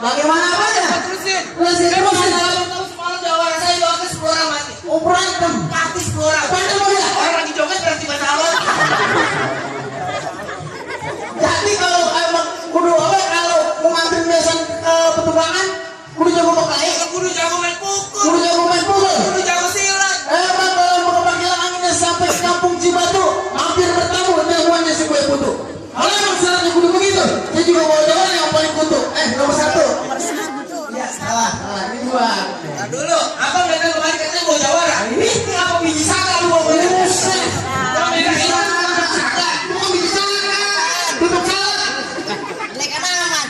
Bagaimana apanya? Terusin. Semalam jawara saya doakan 10 orang mati. Oh berantem? Mati 10 orang. Berantem ya? Orang lagi joget berarti batalon. Jadi kalau emang kudu apa kalau mau ngambil besan petukangan kudu jago bekalai. Kudu jago main pukul. Kudu jago silat. Emang kalau mau kepakilan anginnya sampai ke kampung Cibatu hampir bertemu dengan uangnya si kue putu. Kalau emang syaratnya kudu begitu, saya juga mau jawara yang paling kutu. Nomor 1. Ya salah. Ini 2. Nah dulu, abang datang kemarin katanya mau jawara. Ini apa biji saka lu mau beli? Buset. Mau bedain saka. Mau biji saka. Tutup salah. Lek aman.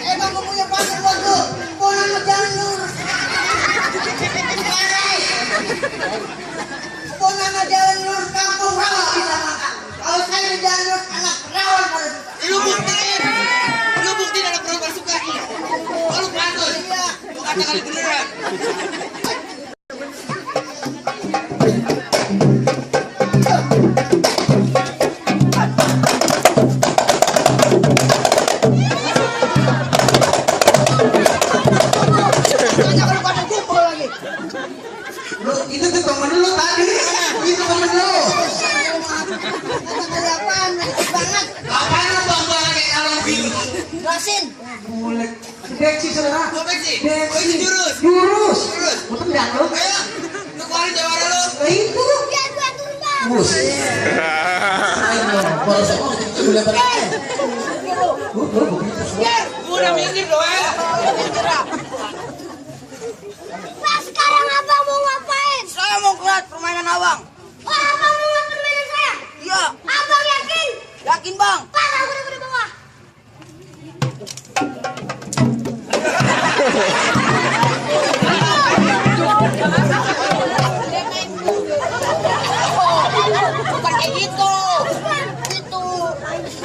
Emang kamu punya pasir waktu. Pulang ke jalan lurus. Pulang ke jalan lurus kampung rawa bisa makan. Kalau saya di jalan lurus anak perawan pada suka. Lu buktiin anak perawan suka. Kalau pantul. Lu katakan beneran. Itu tuh temen lu tadi. Itu temen lu. Apaan lu bang-bang kayak alam biru? Jelasin. Mulai. Deksi saudara. Deksi. Jurus. Betul enggak lu? Ayo. Lu keluarin jawara lu. Itu. Ya gua tumbang. Bus. Ayo, boleh sama kita boleh berapa? Udah minggir doang ya. Nah, sekarang abang mau ngapain? Saya mau kelat permainan abang. Oh, abang mau ngeliat permainan saya? Iya. Abang yakin? Yakin bang. Pas aku udah di bawah. Bukan kayak gitu. Gitu.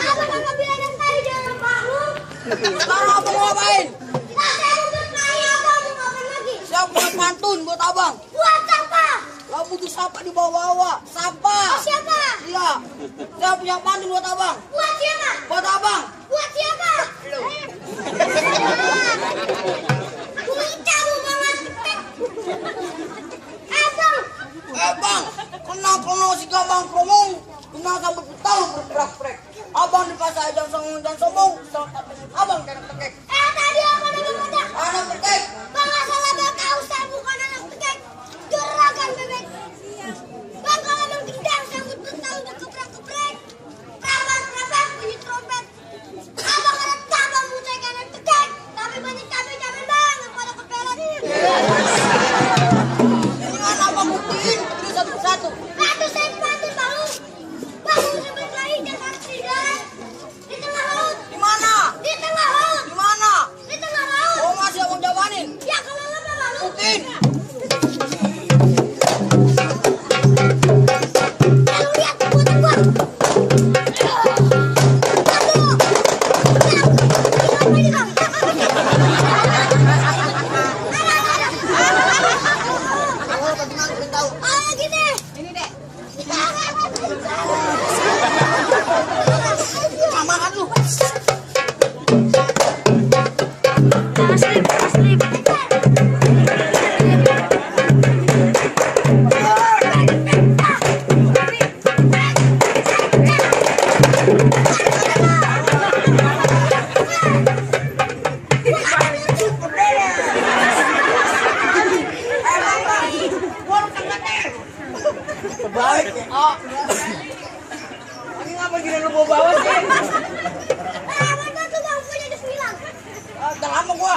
Abang kan bilang yang tadi jangan bangun. Sekarang abang mau ngapain? Nah, saya mau bertanya abang mau ngapain lagi? Saya punya pantun buat abang. Buat apa? Gak butuh sapa di bawah-bawah. Sapa. Oh, siapa? Iya. Saya punya pantun buat abang. Buat siapa? Buat abang. Buat siapa? Lu. Kamu banget. Abang. Bang, kenapa si gampang promong? Kenapa sampai tahu berprak-prak? Abang di pasar jangan sombong. Abang jangan tekek. Tadi apa namanya? Anak tekek. Bang, asal abang tahu saya bukan anak tekek. Juragan bebek. Bang, kalau abang gendang saya butuh tahu udah keprak-keprek. Prabat bunyi trompet. Abang ada tabang mucek anak tekek. Tapi banyak cabai-cabai bang yang pada kepelet. Dengan abang buktiin beli satu-satu. Itu saya pantun bang. Bang, udah berkelahi jangan di darat. Di tengah laut. Di mana? Di tengah laut. Di mana? Di tengah laut. Oh masih abang jawanin. Ya kalau lama bang. Buktiin. Kalau lihat buat gua. Baik. Oh. Ini ngapa gini lu bawa sih? Mana tuh bang punya di bilang. Udah lama gua.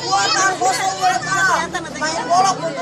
Buatan kosong Bro.